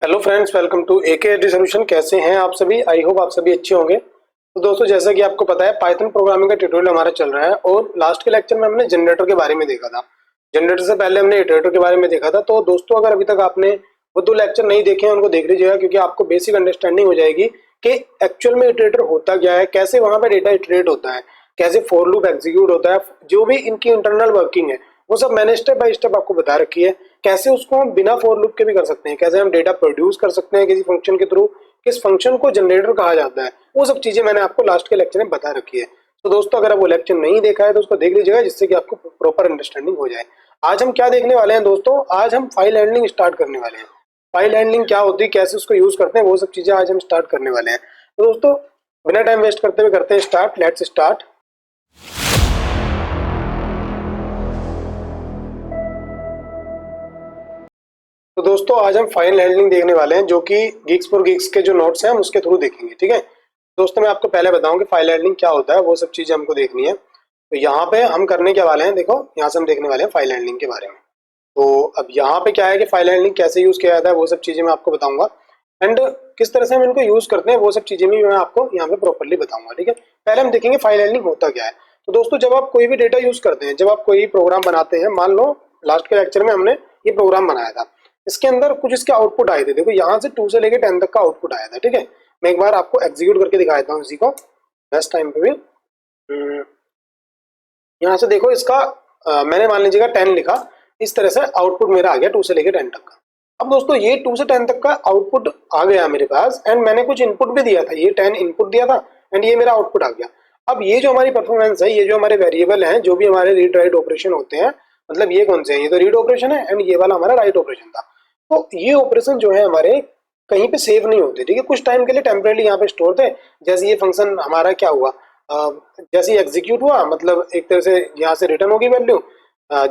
Hello friends, welcome to AK solution. कैसे हैं आप सभी? आई होप आप सभी अच्छे होंगे। तो दोस्तों, जैसा कि आपको पता है, पाइथन प्रोग्रामिंग का ट्यूटोरियल हमारा चल रहा है और लास्ट के लेक्चर में हमने जनरेटर के बारे में देखा था। जनरेटर से पहले हमने इटरेटर के बारे में देखा था। तो दोस्तों, अगर अभी तक आपने वो दो लेक्चर नहीं देखे हैं, उनको देख लीजिएगा, क्योंकि आपको बेसिक अंडरस्टैंडिंग हो जाएगी कि एक्चुअल में इटरेटर होता क्या है, कैसे वहां पर डेटा इटरेट होता है, कैसे फॉर लूप एग्जीक्यूट होता है, जो भी इनकी इंटरनल वर्किंग है वो सब मैंने स्टेप बाय स्टेप आपको बता रखी है। कैसे उसको हम बिना फॉर लूप के भी कर सकते हैं, कैसे हम डेटा प्रोड्यूस कर सकते हैं किसी फंक्शन के थ्रू, किस फंक्शन को जनरेटर कहा जाता है, वो सब चीजें मैंने आपको लास्ट के लेक्चर में बता रखी है। तो दोस्तों, अगर आप वो लेक्चर नहीं देखा है तो उसको देख लीजिएगा, जिससे कि आपको प्रॉपर अंडरस्टैंडिंग हो जाए। आज हम क्या देखने वाले हैं दोस्तों? आज हम फाइल हैंडलिंग स्टार्ट करने वाले हैं। फाइल हैंडलिंग क्या होती है, कैसे उसको यूज करते हैं, वो सब चीजें आज हम स्टार्ट करने वाले हैं। तो दोस्तों, बिना टाइम वेस्ट करते हुए करते हैं स्टार्ट। Let's start. तो दोस्तों, आज हम फाइल हैंडलिंग देखने वाले हैं, जो कि गीक्स फॉर गीक्स के जो नोट्स हैं हम उसके थ्रू देखेंगे। ठीक है दोस्तों, मैं आपको पहले बताऊं कि फाइल हैंडलिंग क्या होता है, वो सब चीजें हमको देखनी है। तो यहाँ पे हम करने क्या वाले हैं, देखो यहाँ से हम देखने वाले हैं फाइल हैंडलिंग के बारे में। तो अब यहाँ पे क्या है कि फाइल हैंडलिंग कैसे यूज किया जाता है, वो सब चीजें मैं आपको बताऊंगा। एंड किस तरह से हम इनको यूज करते हैं, वो सब चीजें भी मैं आपको यहाँ पे प्रॉपरली बताऊंगा। ठीक है, पहले हम देखेंगे फाइल हैंडलिंग होता क्या है। तो दोस्तों, जब आप कोई भी डेटा यूज करते हैं, जब आप कोई प्रोग्राम बनाते हैं, मान लो लास्ट के लेक्चर में हमने ये प्रोग्राम बनाया था, इसके अंदर कुछ इसके आउटपुट आए थे। देखो यहाँ से 2 से लेकर 10 तक का आउटपुट आया था। ठीक है, मैं एक बार आपको एग्जीक्यूट करके दिखा देता हूँ इसी को नेक्स्ट टाइम पे भी। यहाँ से देखो इसका मैंने मान लीजिएगा 10 लिखा, इस तरह से आउटपुट मेरा आ गया 2 से लेकर 10 तक का। अब दोस्तों, ये 2 से 10 तक का आउटपुट आ गया मेरे पास, एंड मैंने कुछ इनपुट भी दिया था। ये 10 इनपुट दिया था एंड ये मेरा आउटपुट आ गया। अब ये जो हमारी परफॉर्मेंस है, ये जो हमारे वेरिएबल हैं, जो भी हमारे रीड राइट ऑपरेशन होते हैं, मतलब ये कौन से हैं? ये तो रीड ऑपरेशन है एंड ये वाला हमारा राइट ऑपरेशन था। तो ये ऑपरेशन जो है हमारे कहीं पे सेव नहीं होते। ठीक है, कुछ टाइम के लिए टेम्परेली यहाँ पे स्टोर थे। जैसे ये फंक्शन हमारा क्या हुआ, जैसे ही एग्जीक्यूट हुआ, मतलब एक तरह से यहाँ से रिटर्न होगी वैल्यू,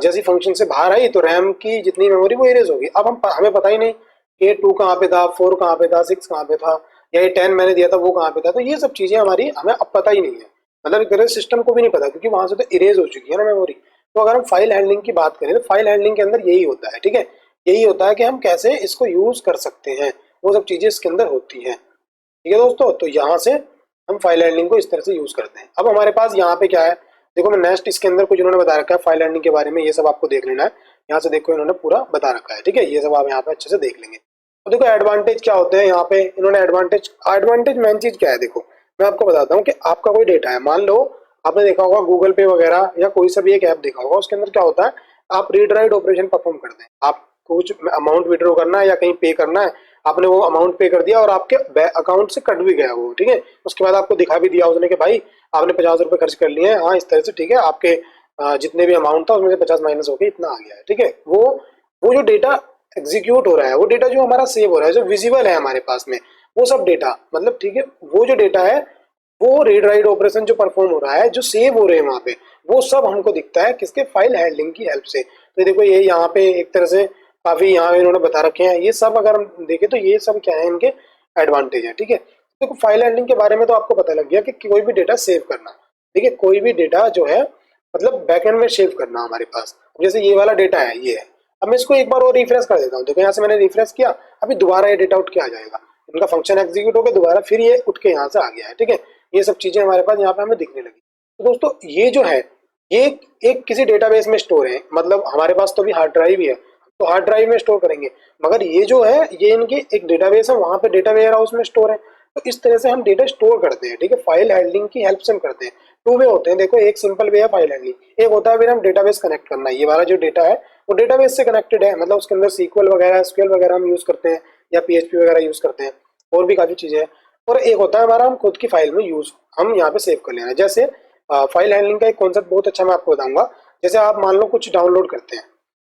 जैसी फंक्शन से बाहर आई तो रैम की जितनी मेमोरी वो इरेज होगी। अब हमें पता ही नहीं कि 2 कहाँ पे था, 4 कहाँ पे था, 6 कहाँ पे था, या ये 10 मैंने दिया था वो कहाँ पे था। तो ये सब चीजें हमारी हमें अब पता ही नहीं है, मतलब एक तरह से सिस्टम को भी नहीं पता, क्योंकि वहां से तो इरेज हो चुकी है ना मेमोरी। तो अगर हम फाइल हैंडलिंग की बात करें तो फाइल हैंडलिंग के अंदर यही होता है। ठीक है, यही होता है कि हम कैसे इसको यूज कर सकते हैं, वो सब चीजें इसके अंदर होती हैं। ठीक है दोस्तों, तो यहाँ से हम फाइल हैंडलिंग को इस तरह से यूज करते हैं। अब हमारे पास यहाँ पे क्या है, देखो मैं नेक्स्ट इसके अंदर कुछ इन्होंने बता रखा है फाइल हैंडलिंग के बारे में, ये सब आपको देख लेना है। यहाँ से देखो इन्होंने पूरा बता रखा है। ठीक है, ये सब आप यहाँ पे अच्छे से देख लेंगे। तो देखो एडवांटेज क्या होते हैं यहाँ पे, इन्होंने एडवांटेज मेन चीज क्या है, देखो मैं आपको बताता हूँ कि आपका कोई डेटा है, मान लो आपने देखा होगा गूगल पे वगैरह या कोई सा भी एक ऐप देखा होगा, उसके अंदर क्या होता है, आप रीड राइट ऑपरेशन परफॉर्म करते हैं। आप कुछ अमाउंट विड्रॉ करना है या कहीं पे करना है, आपने वो अमाउंट पे कर दिया और आपके अकाउंट से कट भी गया वो। ठीक है, उसके बाद आपको दिखा भी दिया उसने कि भाई आपने 50 रुपए खर्च कर लिए हैं, हाँ इस तरह से। ठीक है, आपके जितने भी अमाउंट था उसमें से 50 माइनस होकर इतना आ गया है। ठीक है, वो जो डेटा एग्जीक्यूट हो रहा है, वो डेटा जो हमारा सेव हो रहा है, जो विजिबल है हमारे पास में, वो सब डेटा, मतलब ठीक है, वो जो डेटा है, वो रीड राइट ऑपरेशन जो परफॉर्म हो रहा है, जो सेव हो रहे हैं वहां पे, वो सब हमको दिखता है किसके? फाइल हैंडलिंग की हेल्प से। तो देखो ये यहाँ पे एक तरह से काफी यहाँ इन्होंने बता रखे हैं। ये सब अगर हम देखें तो ये सब क्या है, इनके एडवांटेज है। ठीक है, देखो फाइल हैंडलिंग के बारे में तो आपको पता लग गया कि कोई भी डेटा सेव करना। ठीक है, कोई भी डेटा जो है, मतलब बैकएंड में सेव करना हमारे पास। जैसे ये वाला डेटा है, ये है। अब मैं इसको एक बार और रिफ्रेश कर देता हूँ। देखो यहाँ से मैंने रिफ्रेश किया, अभी दोबारा ये डेटा उठ के आ जाएगा, इनका फंक्शन एग्जीक्यूट हो गया दोबारा, फिर ये उठ के यहाँ से आ गया है। ठीक है, ये सब चीजें हमारे पास यहाँ पे हमें दिखने लगी। तो दोस्तों, ये जो है, ये एक किसी डेटाबेस में स्टोर है, मतलब हमारे पास तो भी हार्ड ड्राइव ही है, तो हार्ड ड्राइव में स्टोर करेंगे। मगर ये जो है, ये इनकी एक डेटाबेस है, वहां पे डेटा वेयर हाउस में स्टोर है। तो इस तरह से हम डेटा स्टोर करते हैं। ठीक है, फाइल हैंडलिंग की हेल्प से हम करते हैं। 2 वे होते हैं, देखो एक सिंपल वे है फाइल हैंडलिंग, एक होता है फिर हम डेटाबेस कनेक्ट करना। ये वाला जो डेटा है वो डेटाबेस से कनेक्टेड है, मतलब उसके अंदर सीक्वल वगैरह, एसक्यूएल वगैरह हम यूज करते हैं, या पीएचपी वगैरह यूज करते हैं, और भी काफी चीजें हैं। और एक होता है हमारा हम खुद की फाइल में यूज, हम यहाँ पे सेव कर लेना। जैसे फाइल हैंडलिंग का एक कॉन्सेप्ट बहुत अच्छा मैं आपको बताऊंगा। जैसे आप मान लो कुछ डाउनलोड करते हैं,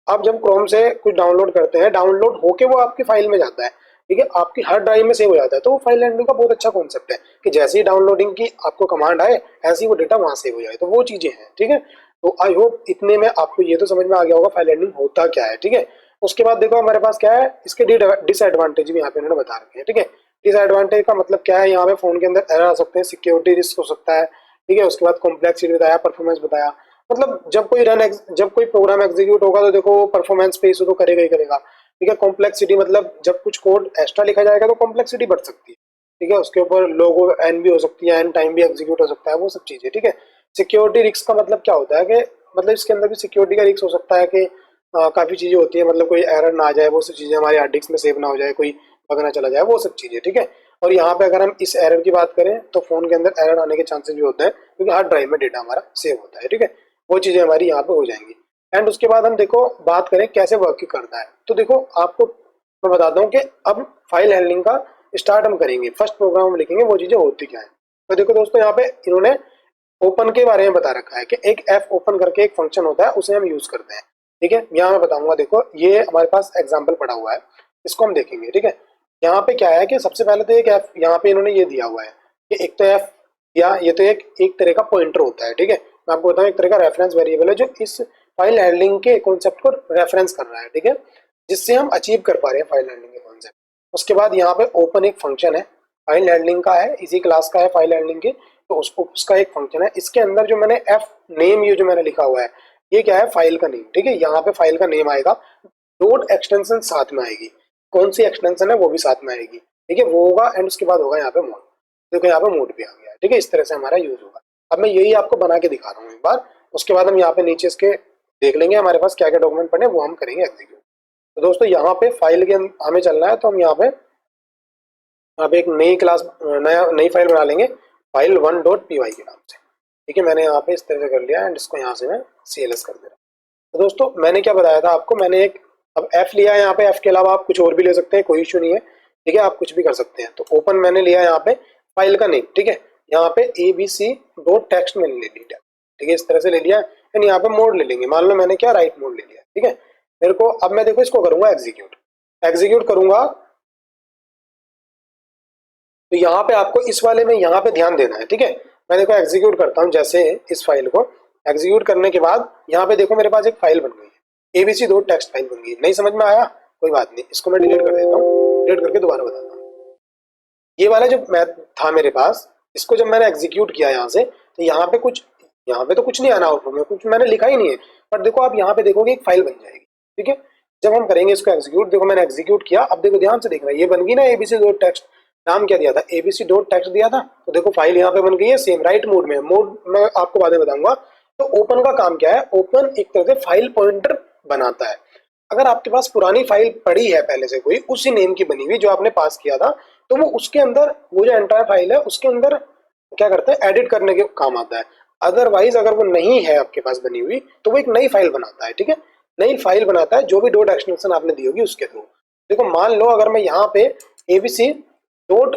आप जब क्रोम से कुछ डाउनलोड करते हैं, डाउनलोड होके वो आपकी फाइल में जाता है। ठीक है, आपकी हार्ड ड्राइव में सेव हो जाता है। तो वो फाइल हैंडलिंग का बहुत अच्छा कॉन्सेप्ट है कि जैसे ही डाउनलोडिंग की आपको कमांड आए, ऐसे ही वो डेटा वहां सेव हो जाए। तो वो चीजें हैं। ठीक है, तो आई होप इतने में आपको ये तो समझ में आ गया होगा फाइल हैंडलिंग होता क्या है। ठीक है, उसके बाद देखो हमारे पास क्या है, इसके डिसएडवांटेज भी यहाँ पे उन्होंने बता रखे हैं। ठीक है, डिसएडवांटेज का मतलब क्या है, यहाँ पे फोन के अंदर एरर आ सकते हैं, सिक्योरिटी रिस्क हो सकता है। ठीक है, उसके बाद कॉम्प्लेक्सिटी बताया, परफॉर्मेंस बताया। मतलब जब कोई प्रोग्राम एग्जीक्यूट होगा तो देखो परफॉर्मेंस पे इशू तो करेगा ही करेगा। ठीक है। कॉम्प्लेक्सिटी मतलब जब कुछ कोड एक्स्ट्रा लिखा जाएगा तो कॉम्प्लेक्सिटी बढ़ सकती है, ठीक है। उसके ऊपर लोगो एन भी हो सकती है, एन टाइम भी एग्जीक्यूट हो सकता है, वो सब चीजें, ठीक है। सिक्योरिटी रिस्क का मतलब क्या होता है कि मतलब इसके अंदर भी सिक्योरिटी का रिस्क हो सकता है कि काफी चीजें होती है, मतलब कोई एरर ना आ जाए, वो सब चीजें हमारे हार्ड डिस्क में सेव ना हो जाए, कोई बग ना चला जाए, वो सब चीजें, ठीक है। और यहाँ पे अगर हम इस एरर की बात करें तो फोन के अंदर एरर आने के चांसेस भी होते हैं क्योंकि हार्ड ड्राइव में डेटा हमारा सेव होता है, ठीक है। वो चीजें हमारी यहाँ पे हो जाएंगी। एंड उसके बाद हम देखो बात करें कैसे वर्क करता है, तो देखो आपको मैं बताता हूँ कि अब फाइल हैंडलिंग का स्टार्ट हम करेंगे, फर्स्ट प्रोग्राम हम लिखेंगे, वो चीजें होती क्या है। तो देखो दोस्तों यहाँ पे इन्होंने ओपन के बारे में बता रखा है कि एक एफ ओपन करके एक फंक्शन होता है, उसे हम यूज करते हैं, ठीक है। यहाँ मैं बताऊंगा, देखो ये हमारे पास एग्जाम्पल पड़ा हुआ है, इसको हम देखेंगे, ठीक है। यहाँ पे क्या है कि सबसे पहले तो एक एफ यहाँ पे इन्होंने ये दिया हुआ है कि एक तो एफ या ये तो एक तरह का पॉइंटर होता है, ठीक है। मैं आपको बताऊँ एक तरह का रेफरेंस वेरिएबल है जो इस फाइल हैंडलिंग के कॉन्सेप्ट को रेफरेंस कर रहा है, ठीक है, जिससे हम अचीव कर पा रहे हैं फाइल हैंडलिंग के कॉन्सेप्ट। उसके बाद यहाँ पे ओपन एक फंक्शन है, फाइल हैंडलिंग का है, इसी क्लास का है फाइल हैंडलिंग के, तो उसको उसका एक फंक्शन है। इसके अंदर जो मैंने एफ नेम ये जो मैंने लिखा हुआ है ये क्या है, फाइल का नेम, ठीक है। यहाँ पे फाइल का नेम आएगा, डॉट एक्सटेंशन साथ में आएगी, कौन सी एक्सटेंशन है वो भी साथ में आएगी, ठीक है, वो होगा। एंड उसके बाद होगा यहाँ पे मोड, देखो यहाँ पे मोड भी आ गया, ठीक है। इस तरह से हमारा यूज होगा। अब मैं यही आपको बना के दिखा रहा हूँ एक बार, उसके बाद हम यहाँ पे नीचे इसके देख लेंगे हमारे पास क्या क्या डॉक्यूमेंट पड़े, वो हम करेंगे एग्जीक्यूट। तो दोस्तों यहाँ पे फाइल के हमें चलना है, तो हम यहाँ पे एक नई क्लास नई फाइल बना लेंगे, फाइल 1.py के नाम से, ठीक है। मैंने यहाँ पे इस तरह से कर लिया एंड इसको यहाँ से मैं CLS कर दे रहा हूँ। तो दोस्तों मैंने क्या बताया था आपको, मैंने एक अब एफ लिया है, यहाँ पे एफ के अलावा आप कुछ और भी ले सकते हैं, कोई इशू नहीं है, ठीक है, आप कुछ भी कर सकते हैं। तो ओपन मैंने लिया यहाँ पे फाइल का नेम, ठीक है, यहाँ पे abc.txt मैंने ले लिया, ठीक है, इस तरह से ले लिया। एंड यहाँ पे मोड ले लेंगे, मान लो मैंने क्या राइट मोड ले लिया, ठीक है। मेरे को अब मैं देखो इसको करूंगा एग्जीक्यूट करूंगा, तो यहाँ पे आपको इस वाले में यहाँ पे ध्यान देना है, ठीक है। मैं देखो एग्जीक्यूट करता हूँ, जैसे इस फाइल को एग्जीक्यूट करने के बाद यहाँ पे देखो मेरे पास एक फाइल बन गई है, abc.txt फाइल बन गई। नहीं समझ में आया कोई बात नहीं, इसको मैं डिलीट कर देता हूँ, डिलीट करके दोबारा बताता हूँ। ये वाला जो मैथ था मेरे पास, इसको जब मैंने एग्जीक्यूट किया यहाँ से, तो यहाँ पे तो कुछ नहीं आना आउटपुट में, कुछ मैंने लिखा ही नहीं है, पर देखो आप यहाँ पे देखोगे एक फाइल बन जाएगी, ठीक है। जब हम करेंगे इसको एग्जीक्यूट, देखो मैंने एग्जीक्यूट किया, अब देखो ध्यान से देखना, ये बन गई ना abc.txt, नाम क्या दिया था, abc.txt दिया था, तो देखो फाइल यहाँ पे बन गई है, सेम राइट मोड में। मोड मैं आपको बाद में बताऊंगा। तो ओपन का काम क्या है, ओपन एक तरह से फाइल पॉइंटर बनाता है। अगर आपके पास पुरानी फाइल पड़ी है पहले से कोई उसी नेम की बनी हुई जो आपने पास किया था, तो वो उसके अंदर वो जो एंटायर फाइल है उसके अंदर क्या करता है, एडिट करने के काम आता है। अदरवाइज अगर वो नहीं है आपके पास बनी हुई तो वो एक नई फाइल बनाता है, ठीक है, नई फाइल बनाता है जो भी डॉट एक्सटेंशन आपने दी होगी उसके थ्रू। देखो मान लो अगर मैं यहाँ पे abc डॉट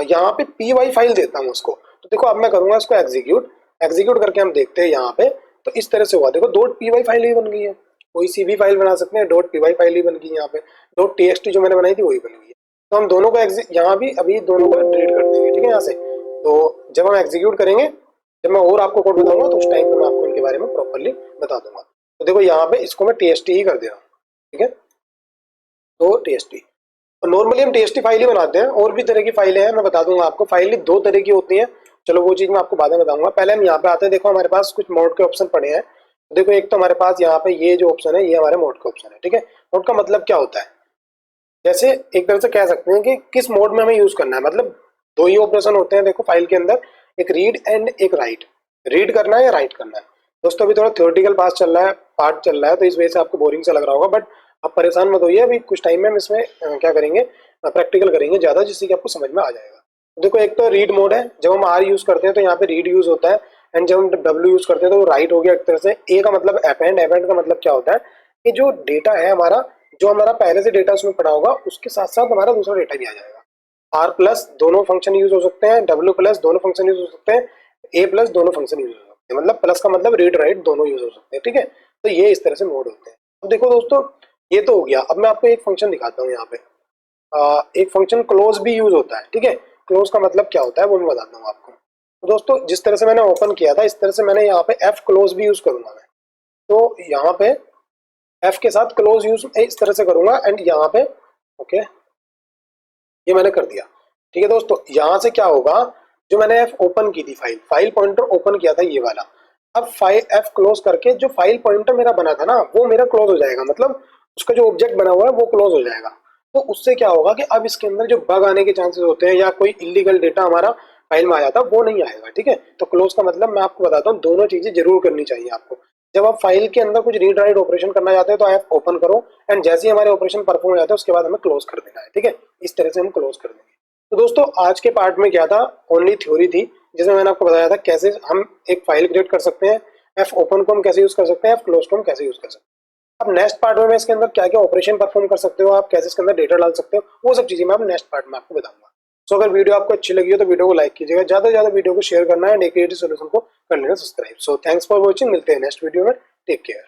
यहाँ पे py फाइल देता हूँ उसको, तो देखो अब मैं करूंगा इसको एग्जीक्यूट करके हम देखते हैं यहाँ पे, तो इस तरह से हुआ, देखो डॉट py फाइल ही बन गई है, कोई सी भी फाइल बना सकते हैं, डॉट py फाइल ही बन गई, यहाँ पे डॉट txt जो मैंने बनाई थी वही बन गई है। तो हम दोनों को यहाँ भी अभी दोनों को डिलीट कर देंगे, ठीक है, यहाँ से। तो जब हम एग्जीक्यूट करेंगे, जब मैं और आपको कोड बताऊंगा तो उस टाइम पे मैं आपको इनके बारे में प्रॉपर्ली बता दूंगा। तो देखो यहाँ पे इसको मैं txt ही कर दे रहा हूँ, ठीक है, तो txt। नॉर्मली हम txt फाइल ही बनाते हैं, और भी तरह की फाइलें हैं, मैं बता दूंगा आपको। फाइल दो तरह की होती हैं, चलो वो चीज मैं आपको बाद में बताऊंगा। पहले हम यहाँ पे आते हैं, देखो हमारे पास कुछ मोड के ऑप्शन पड़े हैं। देखो एक तो हमारे पास यहाँ पे ये जो ऑप्शन है ये हमारे मोड का ऑप्शन है, ठीक है। मोड का मतलब क्या होता है, जैसे एक तरह से कह सकते हैं कि किस मोड में हमें यूज करना है, मतलब दो ही ऑपरेशन होते हैं देखो फाइल के अंदर, एक रीड एंड एक राइट, रीड करना है या राइट करना है। दोस्तों अभी थोड़ा थ्योरेटिकल पार्ट चल रहा है, तो इस वजह से आपको बोरिंग सा लग रहा होगा, बट आप परेशान मत होइए, अभी कुछ टाइम में हम इसमें क्या करेंगे, प्रैक्टिकल करेंगे ज्यादा, जिससे कि आपको समझ में आ जाएगा। देखो एक तो रीड मोड है, जब हम आर यूज करते हैं तो यहाँ पे रीड यूज होता है, एंड जब हम डब्ल्यू यूज करते हैं तो वो राइट हो गया एक तरह से। ए का मतलब अपेंड, अपेंड का मतलब क्या होता है कि जो डेटा है हमारा, जो हमारा पहले से डेटा उसमें पड़ा होगा उसके साथ साथ हमारा दूसरा डेटा भी आ जाएगा। आर प्लस दोनों फंक्शन यूज हो सकते हैं, डब्ल्यू प्लस दोनों फंक्शन यूज हो सकते हैं, ए प्लस दोनों फंक्शन यूज हो सकते हैं, मतलब प्लस का मतलब रीड राइट दोनों यूज हो सकते हैं, ठीक है। तो ये इस तरह से मोड होते हैं। अब देखो दोस्तों ये तो हो गया, अब मैं आपको एक फंक्शन दिखाता हूँ यहाँ पे। एक फंक्शन क्लोज भी यूज होता है, ठीक है। क्लोज का मतलब क्या होता है वो मैं बताता हूँ आपको। तो दोस्तों जिस तरह से मैंने ओपन किया था इस तरह से मैंने यहाँ पे एफ क्लोज भी यूज करूंगा मैं, तो यहाँ पे एफ के साथ क्लोज यूज इस तरह से करूंगा, एंड यहाँ पे ओके ये मैंने कर दिया, ठीक है। दोस्तों यहाँ से क्या होगा, जो मैंने एफ ओपन की थी फाइल पॉइंटर ओपन किया था ये वाला, अब फाइल एफ क्लोज करके जो फाइल पॉइंटर मेरा बना था ना वो मेरा क्लोज हो जाएगा, मतलब उसका जो ऑब्जेक्ट बना हुआ है वो क्लोज हो जाएगा। तो उससे क्या होगा कि अब इसके अंदर जो बग आने के चांसेस होते हैं या कोई इलीगल डेटा हमारा फाइल में आ जाता है वो नहीं आएगा। ठीक है, तो क्लोज का मतलब मैं आपको बताता हूँ, दोनों चीजें जरूर करनी चाहिए आपको। जब आप फाइल के अंदर कुछ रीड राइट ऑपरेशन करना चाहते हो तो आप ओपन करो, एंड जैसे ही हमारे ऑपरेशन परफॉर्म हो जाता है उसके बाद हमें क्लोज कर देना है। ठीक है, इस तरह से हम क्लोज कर देंगे। तो दोस्तों आज के पार्ट में क्या था, ओनली थ्योरी थी जिसमें मैंने आपको बताया था कैसे हम एक फाइल क्रिएट कर सकते हैं, एफ ओपन को हम कैसे यूज कर सकते हैं, एफ क्लोज को हम कैसे यूज कर सकते हैं। अब नेक्स्ट पार्ट में मैं इसके अंदर क्या क्या ऑपरेशन परफॉर्म कर सकते हो, आप कैसे इसके अंदर डेटा डाल सकते हो, वो सब चीजें मैं अब नेक्स्ट पार्ट में आपको बताऊंगा। सो अगर वीडियो आपको अच्छी लगी हो तो वीडियो को लाइक कीजिएगा, ज्यादा से ज्यादा वीडियो को शेयर करना है, एंड क्रिएटिव सॉल्यूशन को कर लेना subscribe. So thanks for watching, मिलते हैं नेक्स्ट वीडियो में, टेक केयर।